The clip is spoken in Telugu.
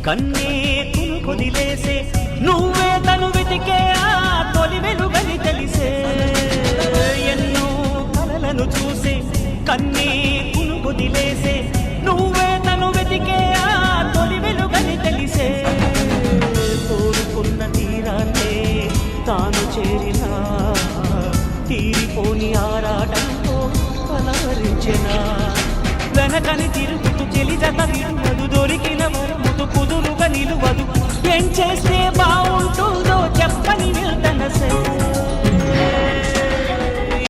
కన్నే కుదిలేసే నువ్వే తను వెతికే ఆ తొలి వెలుగని తెలిసే ఎన్నో కలలను చూసే కన్నే కుదిలేసే నువ్వే తను వెతికే ఆ తొలి వెలుగని తెలిసే కోరుకున్న తీరాన్నే తాను చేరినా తీరిపోని ఆరాటంతో కలవరించెనా వెనకని తిరుగుతూ చెలిజత విడువదు దొరికిన వరముదు కుదురుగా నిలువదు ఏం చేస్తే బాగుంటుందో చెప్పని నిల్దనసే